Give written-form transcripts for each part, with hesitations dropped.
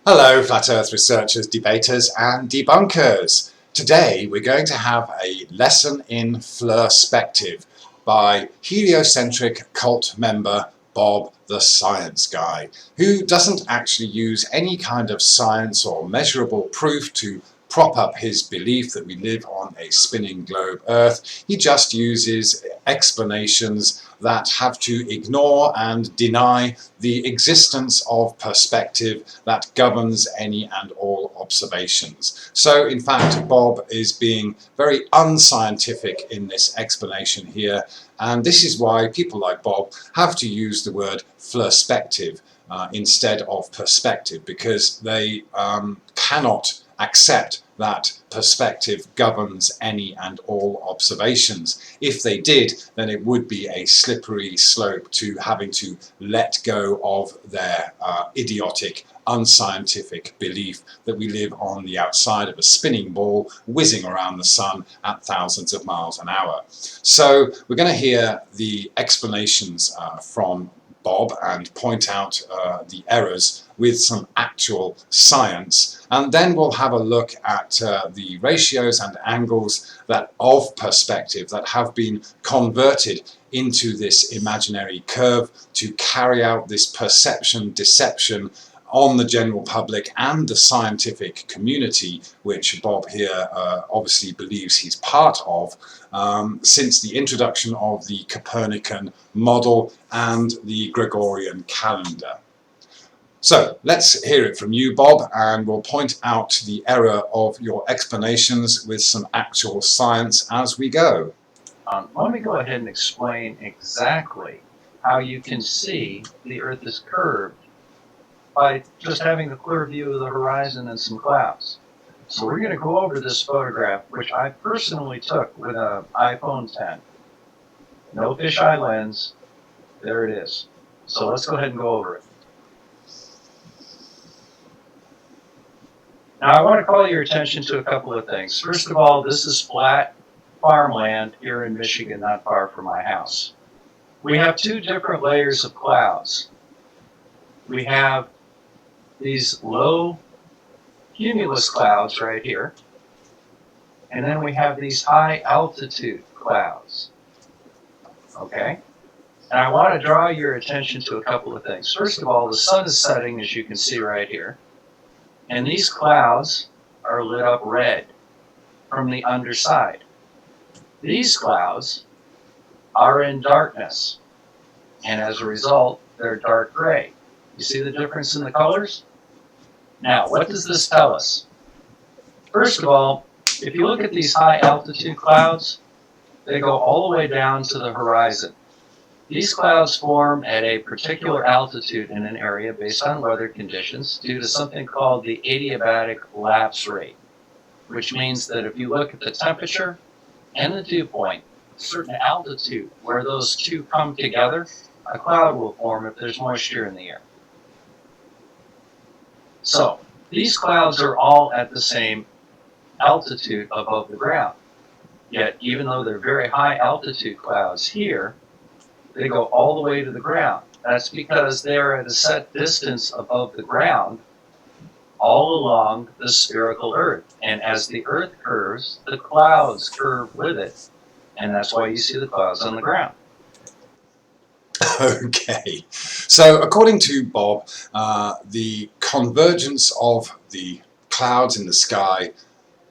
Hello, Flat Earth researchers, debaters and debunkers. Today we're going to have a lesson in Flerspective by heliocentric cult member Bob the Science Guy, who doesn't actually use any kind of science or measurable proof to prop up his belief that we live on a spinning globe Earth. He just uses explanations that have to ignore and deny the existence of perspective that governs any and all observations. So in fact, Bob is being very unscientific in this explanation here, and this is why people like Bob have to use the word Flerspective instead of perspective, because they cannot accept that perspective governs any and all observations. If they did, then it would be a slippery slope to having to let go of their idiotic, unscientific belief that we live on the outside of a spinning ball whizzing around the sun at thousands of miles an hour. So we're going to hear the explanations from Bob and point out the errors with some actual science, and then we'll have a look at the ratios and angles of perspective that have been converted into this imaginary curve to carry out this perception deception on the general public and the scientific community, which Bob here obviously believes he's part of, since the introduction of the Copernican model and the Gregorian calendar. So let's hear it from you, Bob, and we'll point out the error of your explanations with some actual science as we go. Let me go ahead and explain exactly how you can see the Earth is curved by just having a clear view of the horizon and some clouds. So we're going to go over this photograph, which I personally took with an iPhone 10. No fisheye lens. There it is. So let's go ahead and go over it. Now I want to call your attention to a couple of things. First of all, this is flat farmland here in Michigan, not far from my house. We have two different layers of clouds. We have these low cumulus clouds right here, and then we have these high altitude clouds. Okay? And I want to draw your attention to a couple of things. First of all, the sun is setting, as you can see right here, and these clouds are lit up red from the underside. These clouds are in darkness, and as a result, they're dark gray. You see the difference in the colors? Now, what does this tell us? First of all, if you look at these high altitude clouds, they go all the way down to the horizon. These clouds form at a particular altitude in an area based on weather conditions due to something called the adiabatic lapse rate, which means that if you look at the temperature and the dew point, a certain altitude where those two come together, a cloud will form if there's moisture in the air. So these clouds are all at the same altitude above the ground. Yet even though they're very high altitude clouds here, they go all the way to the ground. That's because they're at a set distance above the ground all along the spherical Earth. And as the Earth curves, the clouds curve with it. And that's why you see the clouds on the ground. Okay, so according to Bob, the convergence of the clouds in the sky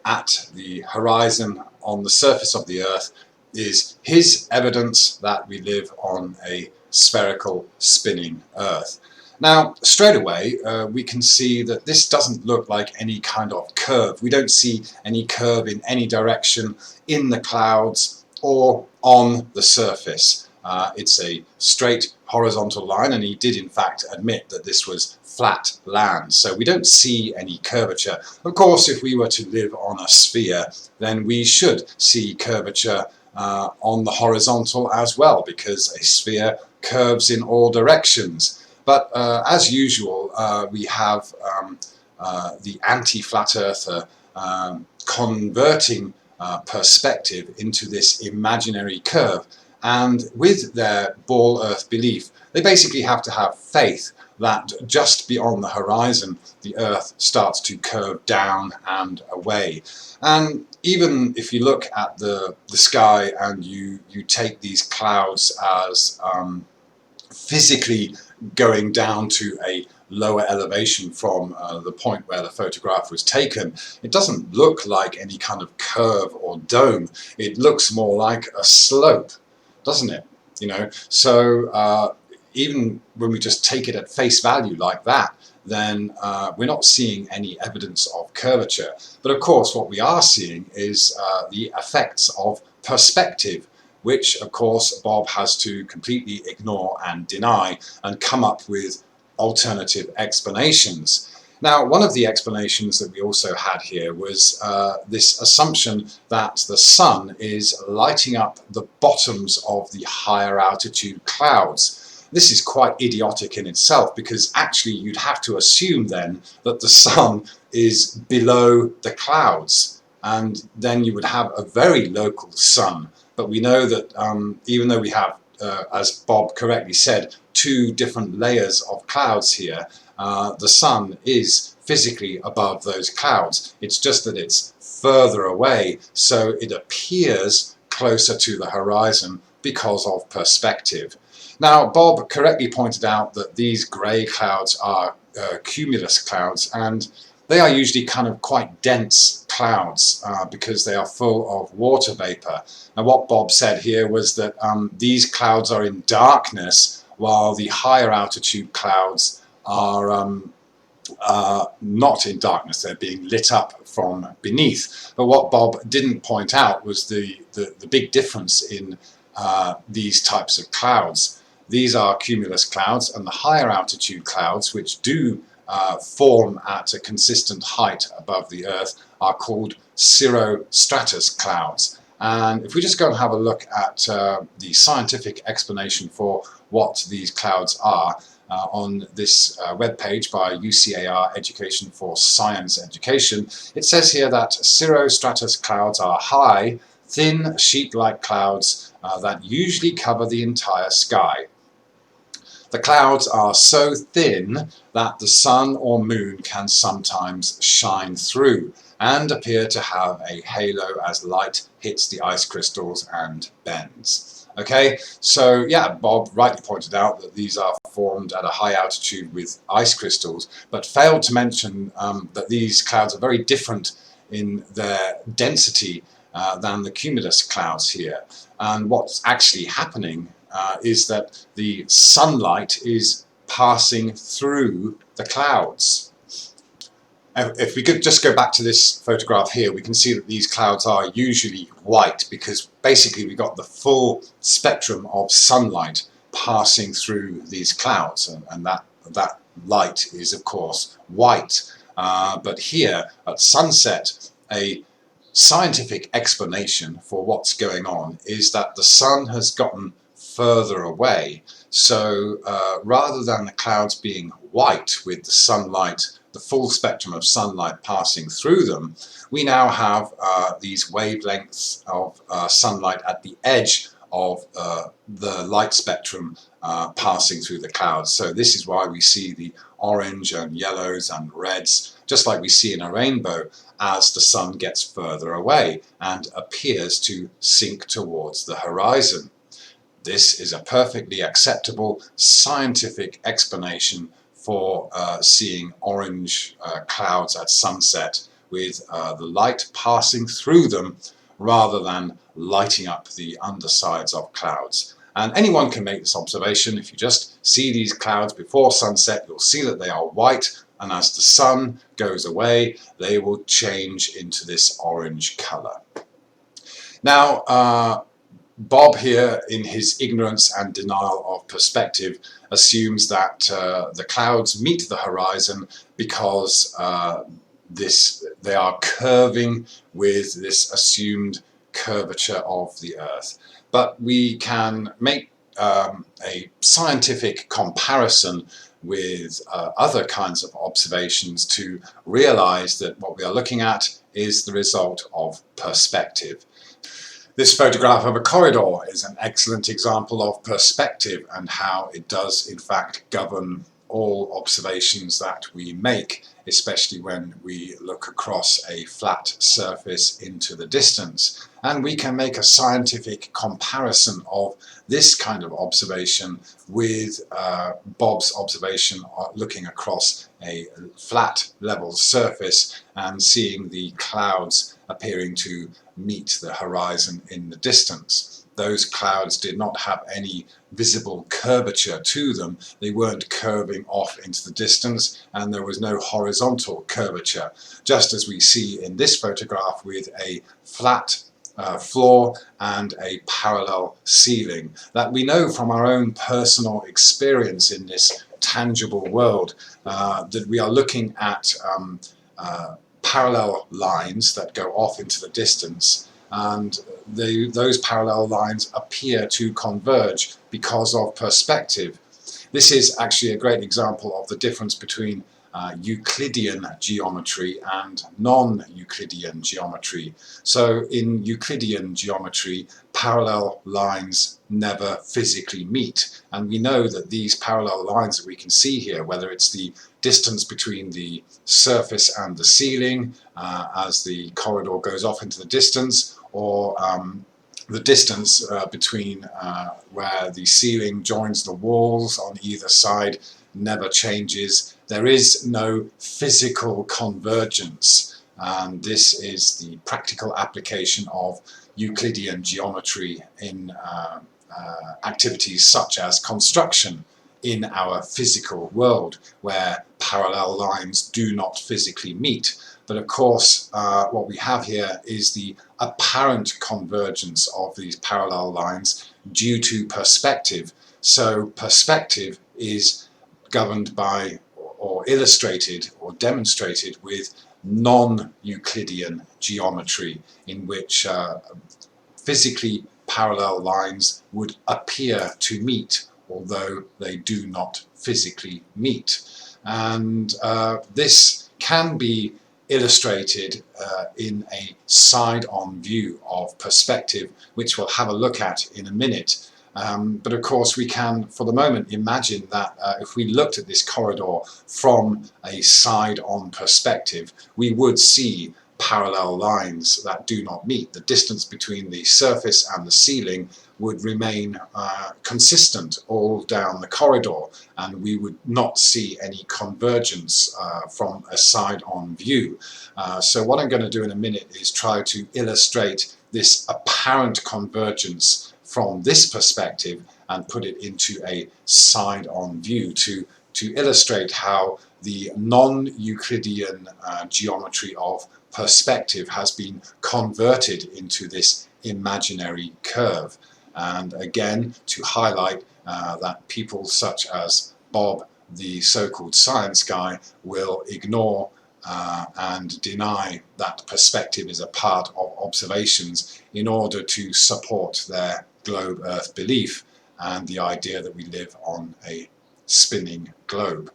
at the horizon on the surface of the Earth is his evidence that we live on a spherical spinning Earth. Now, straight away, we can see that this doesn't look like any kind of curve. We don't see any curve in any direction in the clouds or on the surface. It's a straight horizontal line, and he did in fact admit that this was flat land, so we don't see any curvature. Of course, if we were to live on a sphere, then we should see curvature on the horizontal as well, because a sphere curves in all directions. But as usual, we have the anti-flat earther converting perspective into this imaginary curve. And with their ball earth belief, they basically have to have faith that just beyond the horizon the Earth starts to curve down and away. And even if you look at the sky and you take these clouds as physically going down to a lower elevation from the point where the photograph was taken, it doesn't look like any kind of curve or dome. It looks more like a slope, doesn't it? You know, so even when we just take it at face value like that, then we're not seeing any evidence of curvature. But of course, what we are seeing is the effects of perspective, which of course Bob has to completely ignore and deny and come up with alternative explanations. Now, one of the explanations that we also had here was this assumption that the sun is lighting up the bottoms of the higher altitude clouds. This is quite idiotic in itself, because actually you'd have to assume then that the sun is below the clouds, and then you would have a very local sun. But we know that even though we have, as Bob correctly said, two different layers of clouds here, the sun is physically above those clouds. It's just that it's further away, so it appears closer to the horizon because of perspective. Now, Bob correctly pointed out that these grey clouds are cumulus clouds, and they are usually kind of quite dense clouds because they are full of water vapor. Now, what Bob said here was that these clouds are in darkness, while the higher altitude clouds are not in darkness. They're being lit up from beneath. But what Bob didn't point out was the big difference in these types of clouds. These are cumulus clouds, and the higher altitude clouds, which do form at a consistent height above the Earth, are called cirrostratus clouds. And if we just go and have a look at the scientific explanation for what these clouds are on this webpage by UCAR Education for Science Education, it says here that cirrostratus clouds are high, thin, sheet-like clouds that usually cover the entire sky. The clouds are so thin that the sun or moon can sometimes shine through and appear to have a halo as light hits the ice crystals and bends. Okay, so yeah, Bob rightly pointed out that these are formed at a high altitude with ice crystals, but failed to mention that these clouds are very different in their density than the cumulus clouds here. And what's actually happening is that the sunlight is passing through the clouds. If we could just go back to this photograph here, we can see that these clouds are usually white, because basically we got the full spectrum of sunlight passing through these clouds, and that light is of course white. But here at sunset, a scientific explanation for what's going on is that the sun has gotten further away. So rather than the clouds being white with the sunlight, the full spectrum of sunlight passing through them, we now have these wavelengths of sunlight at the edge of the light spectrum passing through the clouds. So this is why we see the orange and yellows and reds, just like we see in a rainbow, as the sun gets further away and appears to sink towards the horizon. This is a perfectly acceptable scientific explanation for seeing orange clouds at sunset with the light passing through them rather than lighting up the undersides of clouds. And anyone can make this observation. If you just see these clouds before sunset, you'll see that they are white, and as the sun goes away, they will change into this orange color. Now, Bob here, in his ignorance and denial of perspective, assumes that the clouds meet the horizon because they are curving with this assumed curvature of the Earth. But we can make a scientific comparison with other kinds of observations to realize that what we are looking at is the result of perspective. This photograph of a corridor is an excellent example of perspective and how it does in fact govern all observations that we make, especially when we look across a flat surface into the distance. And we can make a scientific comparison of this kind of observation with Bob's observation looking across a flat level surface and seeing the clouds appearing to meet the horizon in the distance. Those clouds did not have any visible curvature to them. They weren't curving off into the distance, and there was no horizontal curvature, just as we see in this photograph with a flat floor and a parallel ceiling, that we know from our own personal experience in this tangible world, that we are looking at parallel lines that go off into the distance, and those parallel lines appear to converge because of perspective. This is actually a great example of the difference between Euclidean geometry and non-Euclidean geometry. So in Euclidean geometry, parallel lines never physically meet, and we know that these parallel lines that we can see here, whether it's the distance between the surface and the ceiling as the corridor goes off into the distance, or the distance between where the ceiling joins the walls on either side, never changes. There is no physical convergence, and this is the practical application of Euclidean geometry in activities such as construction in our physical world, where parallel lines do not physically meet. But of course, what we have here is the apparent convergence of these parallel lines due to perspective. So perspective is governed by, or illustrated or demonstrated with, non-Euclidean geometry, in which physically parallel lines would appear to meet, although they do not physically meet. And this can be illustrated in a side-on view of perspective, which we'll have a look at in a minute. But of course we can, for the moment, imagine that if we looked at this corridor from a side-on perspective, we would see parallel lines that do not meet. The distance between the surface and the ceiling would remain consistent all down the corridor, and we would not see any convergence from a side-on view. So what I'm going to do in a minute is try to illustrate this apparent convergence from this perspective and put it into a side-on view to illustrate how the non-Euclidean geometry of perspective has been converted into this imaginary curve. And again, to highlight that people such as Bob, the so-called science guy, will ignore and deny that perspective is a part of observations in order to support their globe Earth belief and the idea that we live on a spinning globe.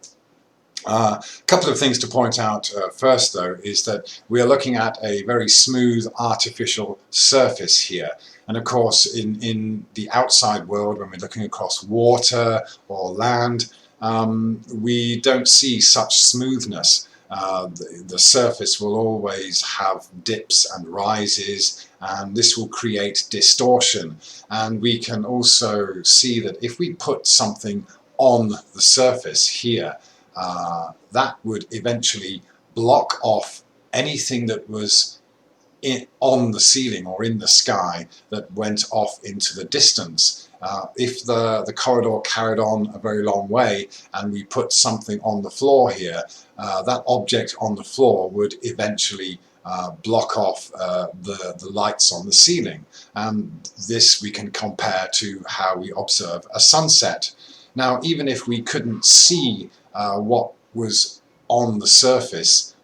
A couple of things to point out first, though, is that we are looking at a very smooth artificial surface here. And of course, in the outside world, when we're looking across water or land, we don't see such smoothness. The surface will always have dips and rises, and this will create distortion. And we can also see that if we put something on the surface here, that would eventually block off anything that was on the ceiling or in the sky that went off into the distance. If the corridor carried on a very long way and we put something on the floor here, that object on the floor would eventually block off the lights on the ceiling. And this we can compare to how we observe a sunset. Now, even if we couldn't see what was on the surface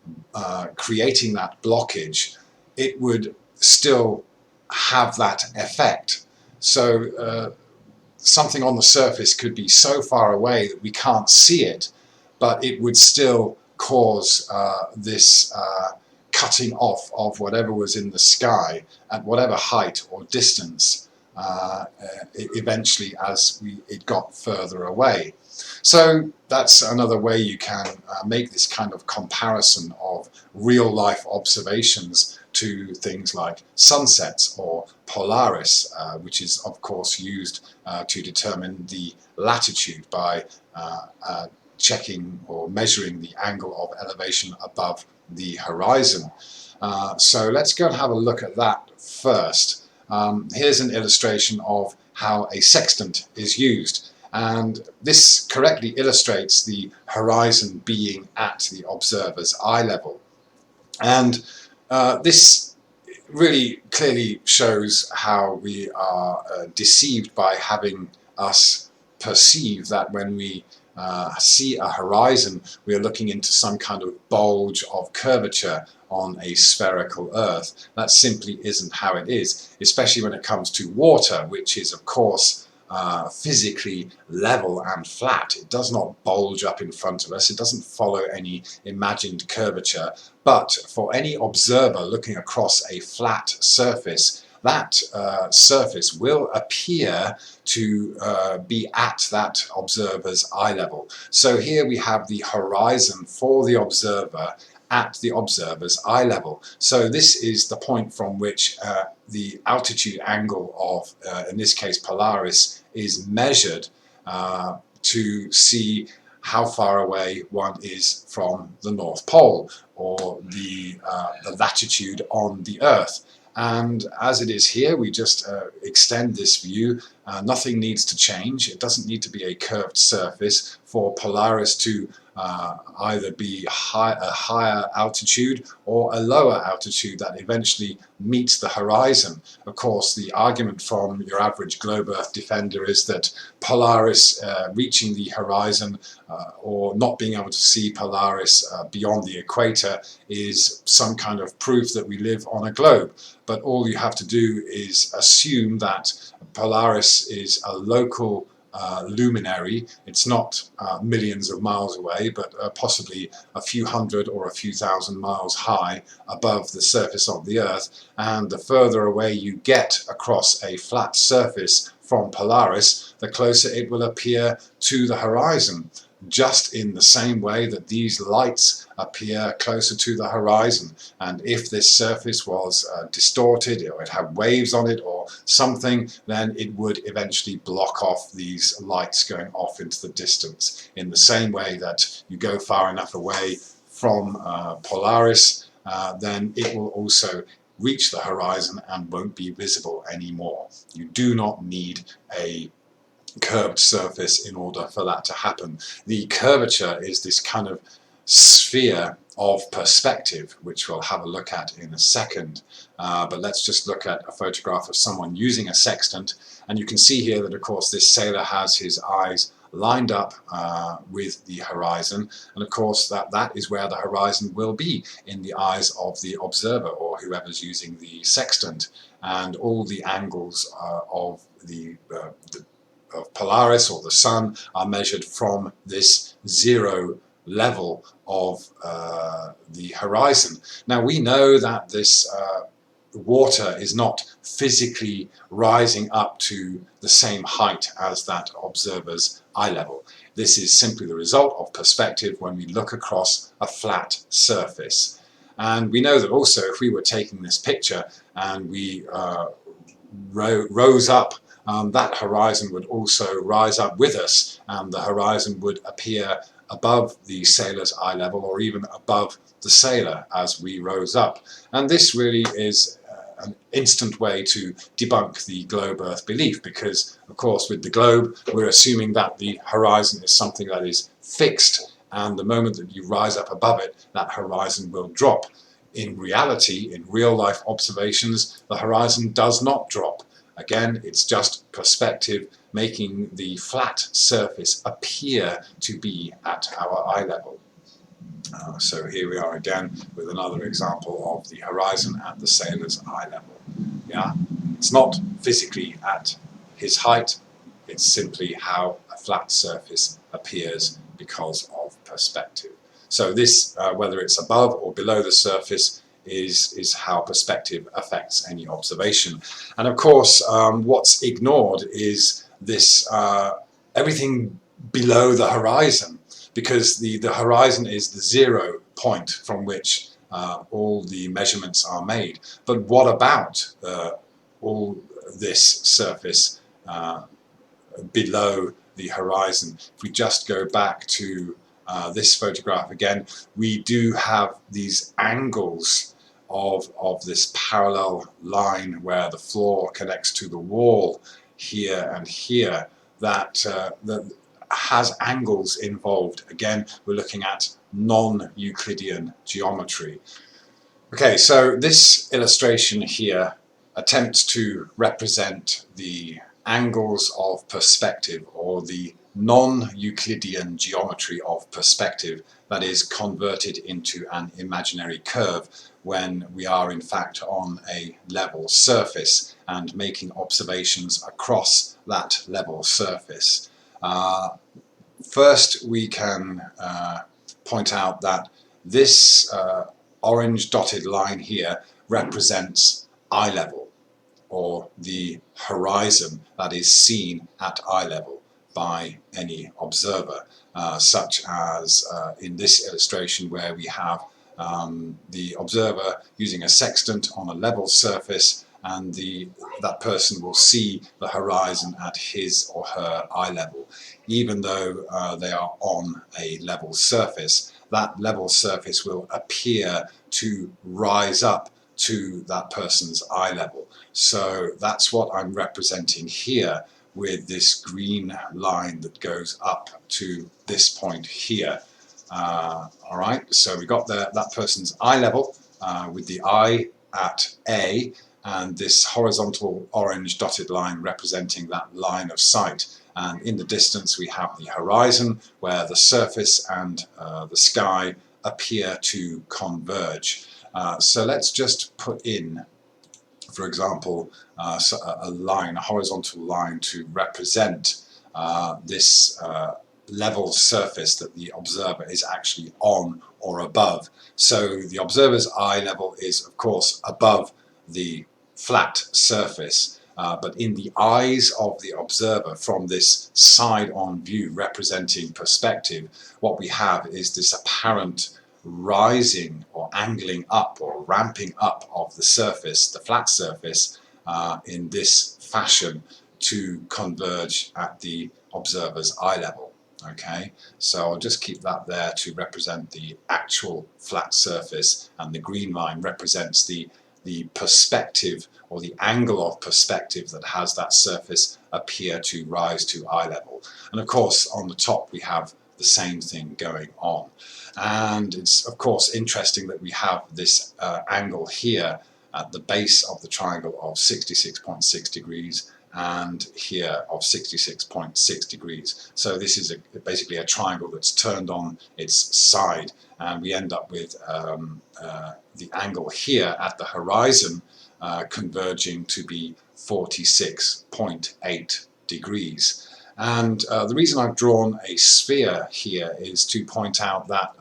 creating that blockage, it would still have that effect. So something on the surface could be so far away that we can't see it, but it would still cause this cutting off of whatever was in the sky at whatever height or distance eventually as it got further away. So that's another way you can make this kind of comparison of real life observations to things like sunsets or Polaris, which is of course used to determine the latitude by checking or measuring the angle of elevation above the horizon. So let's go and have a look at that first. Here's an illustration of how a sextant is used, and this correctly illustrates the horizon being at the observer's eye level. And this really clearly shows how we are deceived by having us perceive that when we see a horizon, we are looking into some kind of bulge of curvature on a spherical Earth. That simply isn't how it is, especially when it comes to water, which is of course physically level and flat. It does not bulge up in front of us. It doesn't follow any imagined curvature. But for any observer looking across a flat surface, that surface will appear to be at that observer's eye level. So here we have the horizon for the observer at the observer's eye level. So this is the point from which the altitude angle of, in this case, Polaris, is measured to see how far away one is from the North Pole, or the latitude on the Earth. And as it is here, we just extend this view. Nothing needs to change. It doesn't need to be a curved surface for Polaris to either be a higher altitude or a lower altitude that eventually meets the horizon. Of course, the argument from your average globe Earth defender is that Polaris reaching the horizon or not being able to see Polaris beyond the equator is some kind of proof that we live on a globe. But all you have to do is assume that Polaris is a local luminary. It's not millions of miles away, but possibly a few hundred or a few thousand miles high above the surface of the Earth. And the further away you get across a flat surface from Polaris, the closer it will appear to the horizon, just in the same way that these lights appear closer to the horizon. And if this surface was distorted, or it had waves on it or something, then it would eventually block off these lights going off into the distance. In the same way that you go far enough away from Polaris, then it will also reach the horizon and won't be visible anymore. You do not need a curved surface in order for that to happen. The curvature is this kind of sphere of perspective, which we'll have a look at in a second. But let's just look at a photograph of someone using a sextant, and you can see here that of course this sailor has his eyes lined up with the horizon, and of course that is where the horizon will be in the eyes of the observer or whoever's using the sextant. And all the angles of of Polaris or the Sun are measured from this zero level of the horizon. Now we know that this water is not physically rising up to the same height as that observer's eye level. This is simply the result of perspective when we look across a flat surface. And we know that also if we were taking this picture and we rose up, that horizon would also rise up with us, and the horizon would appear above the sailor's eye level or even above the sailor as we rose up. And this really is an instant way to debunk the globe Earth belief, because of course with the globe we're assuming that the horizon is something that is fixed, and the moment that you rise up above it, that horizon will drop. In reality, in real life observations, the horizon does not drop. Again, it's just perspective making the flat surface appear to be at our eye level. So here we are again with another example of the horizon at the sailor's eye level. Yeah, it's not physically at his height, it's simply how a flat surface appears because of perspective. So this, whether it's above or below the surface, is how perspective affects any observation. And of course, what's ignored is this everything below the horizon, because the horizon is the 0 point from which all the measurements are made. But what about all this surface below the horizon? If we just go back to this photograph again, we do have these angles of this parallel line where the floor connects to the wall here and here, that has angles involved. Again, we're looking at non-Euclidean geometry. Okay, so this illustration here attempts to represent the angles of perspective, or the non-Euclidean geometry of perspective, that is converted into an imaginary curve when we are in fact on a level surface and making observations across that level surface. First, we can point out that this orange dotted line here represents eye level, or the horizon that is seen at eye level by any observer, such as in this illustration where we have the observer using a sextant on a level surface, and that person will see the horizon at his or her eye level, even though they are on a level surface. That level surface will appear to rise up to that person's eye level. So that's what I'm representing here with this green line that goes up to this point here. All right, so we got that person's eye level with the eye at A, and this horizontal orange dotted line representing that line of sight. And in the distance we have the horizon, where the surface and the sky appear to converge. So let's just put in, for example, a line, a horizontal line, to represent this level surface that the observer is actually on or above. So the observer's eye level is, of course, above the flat surface, but in the eyes of the observer, from this side-on view representing perspective, what we have is this apparent rising or angling up or ramping up of the surface, the flat surface, in this fashion to converge at the observer's eye level. Okay, so I'll just keep that there to represent the actual flat surface, and the green line represents the perspective, or the angle of perspective, that has that surface appear to rise to eye level. And of course on the top we have the same thing going on. And it's of course interesting that we have this angle here at the base of the triangle of 66.6 degrees, and here of 66.6 degrees. So this is basically a triangle that's turned on its side, and we end up with the angle here at the horizon converging to be 46.8 degrees. And the reason I've drawn a sphere here is to point out that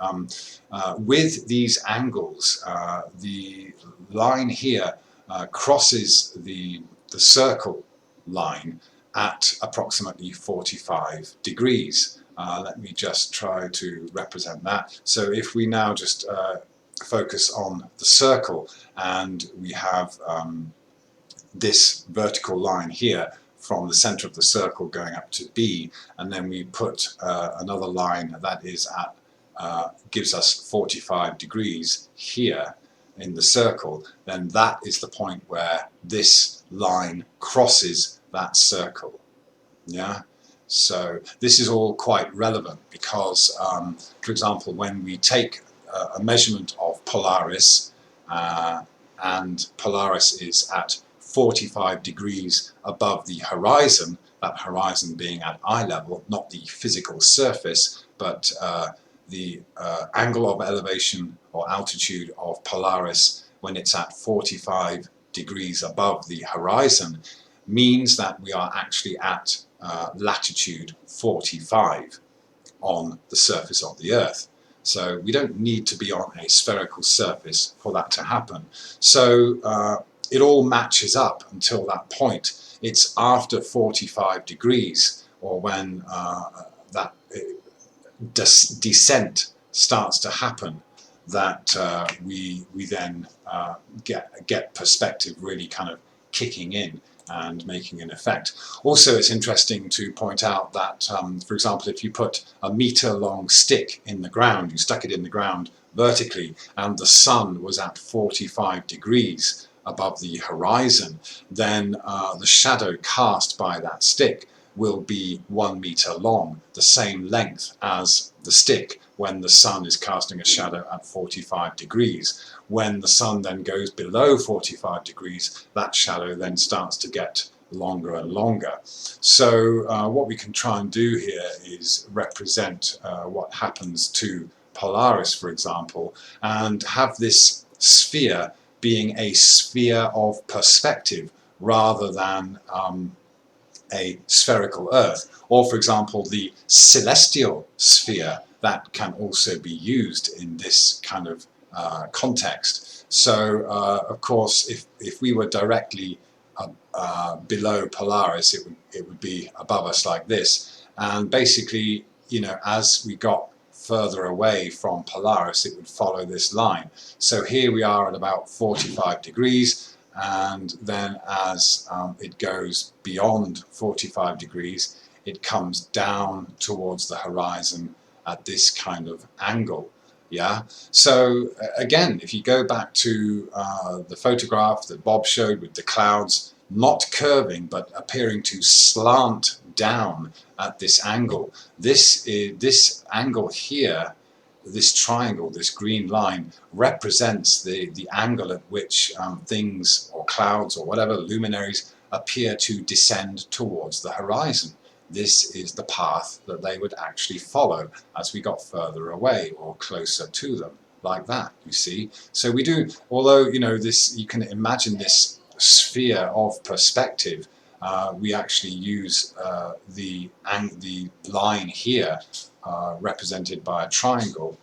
with these angles, the line here crosses the circle line at approximately 45 degrees. Let me just try to represent that. So if we now just focus on the circle, and we have this vertical line here from the center of the circle going up to B, and then we put another line that is at gives us 45 degrees here in the circle, then that is the point where this line crosses that circle. Yeah, so this is all quite relevant because, for example, when we take a measurement of Polaris, and Polaris is at 45 degrees above the horizon, that horizon being at eye level, not the physical surface, but the angle of elevation or altitude of Polaris when it's at 45 degrees above the horizon, means that we are actually at latitude 45 on the surface of the Earth. So we don't need to be on a spherical surface for that to happen. So it all matches up until that point. It's after 45 degrees, or when that descent starts to happen, that we then get perspective really kind of kicking in and making an effect. Also, it's interesting to point out that, for example, if you put a meter-long stick in the ground, you stuck it in the ground vertically, and the sun was at 45 degrees above the horizon, then the shadow cast by that stick will be 1 meter long, the same length as the stick when the sun is casting a shadow at 45 degrees. When the sun then goes below 45 degrees, that shadow then starts to get longer and longer. So what we can try and do here is represent what happens to Polaris, for example, and have this sphere being a sphere of perspective rather than a spherical Earth. Or, for example, the celestial sphere, that can also be used in this kind of context. So, of course, if we were directly below Polaris, it would be above us like this. And basically, you know, as we got further away from Polaris, it would follow this line. So here we are at about 45 degrees, and then as it goes beyond 45 degrees, it comes down towards the horizon at this kind of angle. Yeah. So again, if you go back to the photograph that Bob showed with the clouds not curving but appearing to slant down at this angle, this angle here, this triangle, this green line, represents the angle at which things or clouds or whatever luminaries appear to descend towards the horizon. This is the path that they would actually follow as we got further away or closer to them, like that, you see. So we do, although, you know, this, you can imagine this sphere of perspective, we actually use the line here represented by a triangle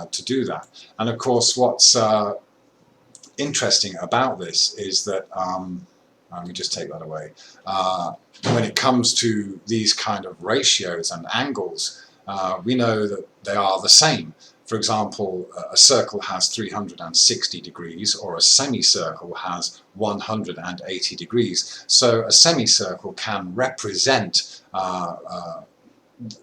to do that. And of course, what's interesting about this is that, let me just take that away, when it comes to these kind of ratios and angles, we know that they are the same. For example, a circle has 360 degrees, or a semicircle has 180 degrees. So a semicircle can represent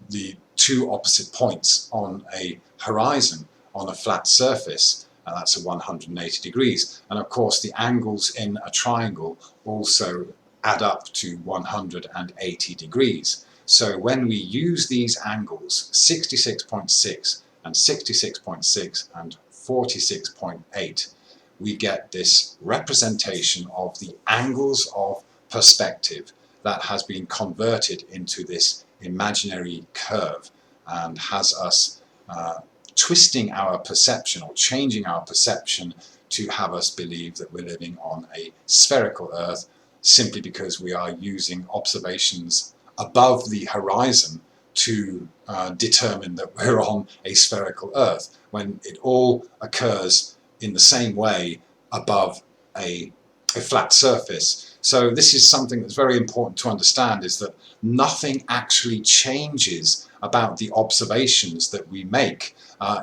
the two opposite points on a horizon on a flat surface, and that's a 180 degrees. And of course, the angles in a triangle also add up to 180 degrees. So when we use these angles, 66.6 and 66.6 and 46.8, we get this representation of the angles of perspective that has been converted into this imaginary curve and has us twisting our perception or changing our perception to have us believe that we're living on a spherical Earth, simply because we are using observations above the horizon to determine that we're on a spherical Earth, when it all occurs in the same way above a flat surface. So this is something that's very important to understand, is that nothing actually changes about the observations that we make.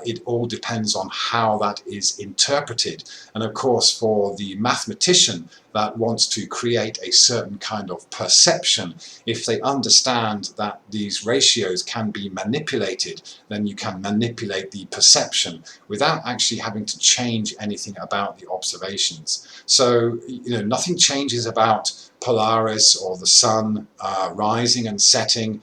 It all depends on how that is interpreted. And of course, for the mathematician that wants to create a certain kind of perception, if they understand that these ratios can be manipulated, then you can manipulate the perception without actually having to change anything about the observations. So, you know, nothing changes about Polaris or the sun rising and setting.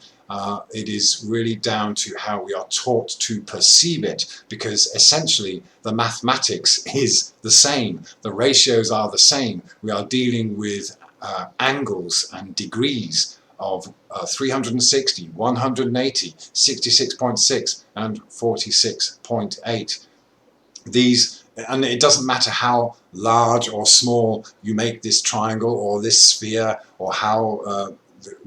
It is really down to how we are taught to perceive it, because essentially the mathematics is the same, the ratios are the same. We are dealing with angles and degrees of 360, 180, 66.6 and 46.8. These, and it doesn't matter how large or small you make this triangle or this sphere, or how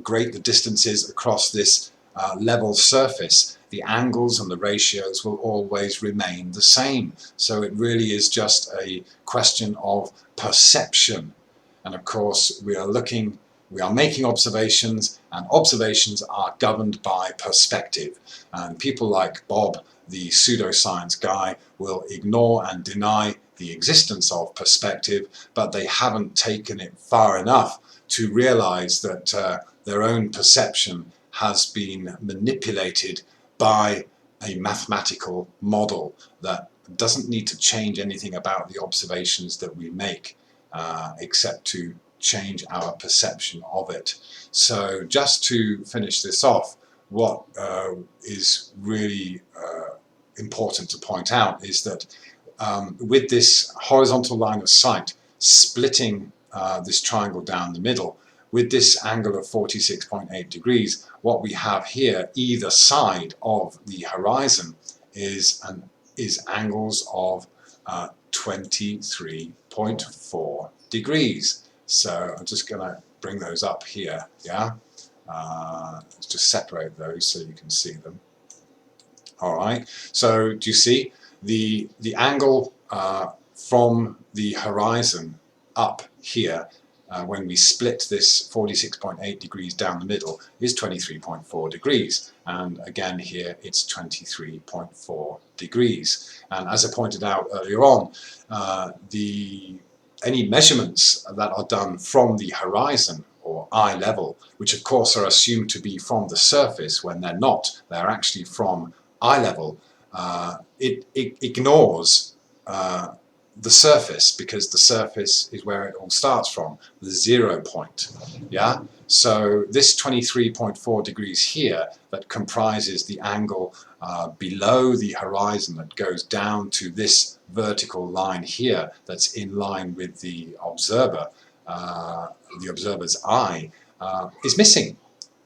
great the distance is across this level surface, the angles and the ratios will always remain the same. So it really is just a question of perception. And of course, we are looking We are making observations, and observations are governed by perspective. And people like Bob, the pseudoscience guy, will ignore and deny the existence of perspective, but they haven't taken it far enough to realize that their own perception has been manipulated by a mathematical model that doesn't need to change anything about the observations that we make, except to change our perception of it. So just to finish this off, what is really important to point out is that with this horizontal line of sight splitting this triangle down the middle, with this angle of 46.8 degrees, what we have here either side of the horizon is angles of 23.4 degrees. So I'm just going to bring those up here, yeah? Let's just separate those so you can see them. Alright, so do you see the angle from the horizon up here when we split this 46.8 degrees down the middle is 23.4 degrees, and again here it's 23.4 degrees. And as I pointed out earlier on, any measurements that are done from the horizon or eye level, which of course are assumed to be from the surface when they're not, they're actually from eye level, it ignores the surface, because the surface is where it all starts from, the 0 point. Yeah. So this 23.4 degrees here that comprises the angle below the horizon that goes down to this vertical line here that's in line with the observer's eye, is missing.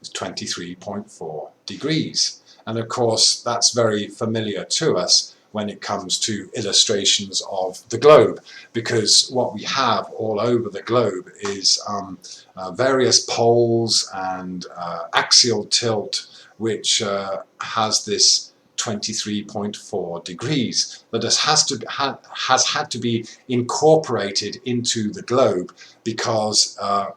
It's 23.4 degrees. And of course that's very familiar to us when it comes to illustrations of the globe, because what we have all over the globe is various poles and axial tilt, which has this 23.4 degrees that has had to be incorporated into the globe because of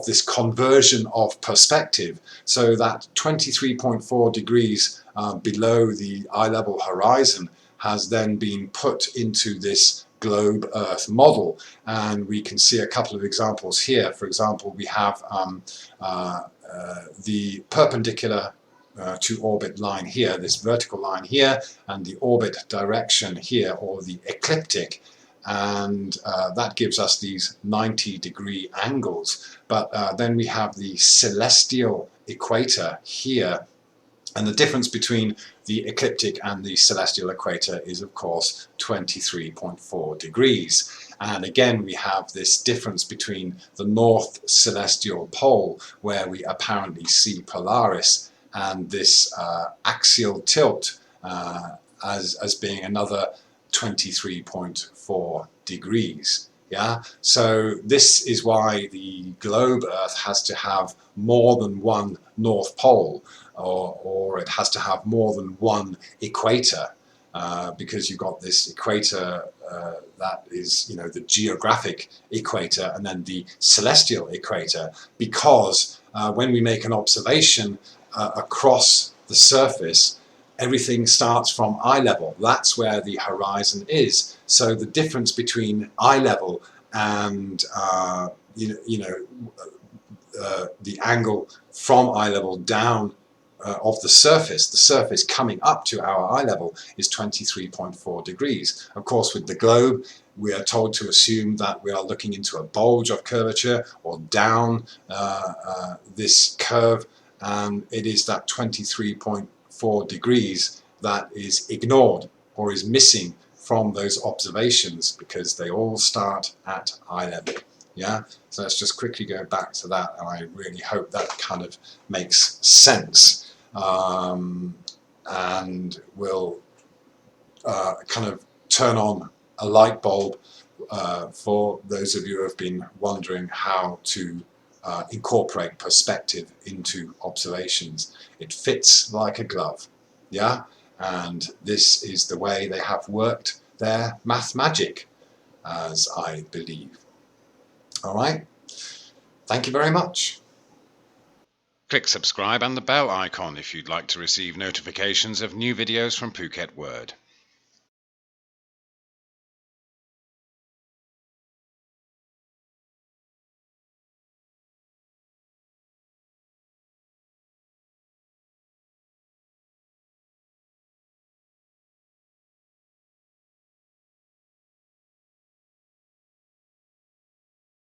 this conversion of perspective, so that 23.4 degrees below the eye level horizon has then been put into this globe Earth model. And we can see a couple of examples here. For example, we have the perpendicular to orbit line here, this vertical line here, and the orbit direction here, or the ecliptic, and that gives us these 90-degree angles. But then we have the celestial equator here, and the difference between the ecliptic and the celestial equator is of course 23.4 degrees. And again we have this difference between the north celestial pole, where we apparently see Polaris, and this axial tilt as being another 23.4 degrees. Yeah, so this is why the globe Earth has to have more than one north pole, or it has to have more than one equator, because you've got this equator that is, the geographic equator, and then the celestial equator, because when we make an observation across the surface, everything starts from eye level. That's where the horizon is. So the difference between eye level and the angle from eye level down of the surface coming up to our eye level, is 23.4 degrees. Of course, with the globe, we are told to assume that we are looking into a bulge of curvature, or down this curve, and it is that 23.4 degrees that is ignored or is missing from those observations, because they all start at eye level. Yeah, so let's just quickly go back to that, and I really hope that kind of makes sense, and will kind of turn on a light bulb for those of you who have been wondering how to incorporate perspective into observations. It fits like a glove, yeah, and this is the way they have worked their math magic, as I believe. All right. Thank you very much. Click subscribe and the bell icon if you'd like to receive notifications of new videos from Phuket Word.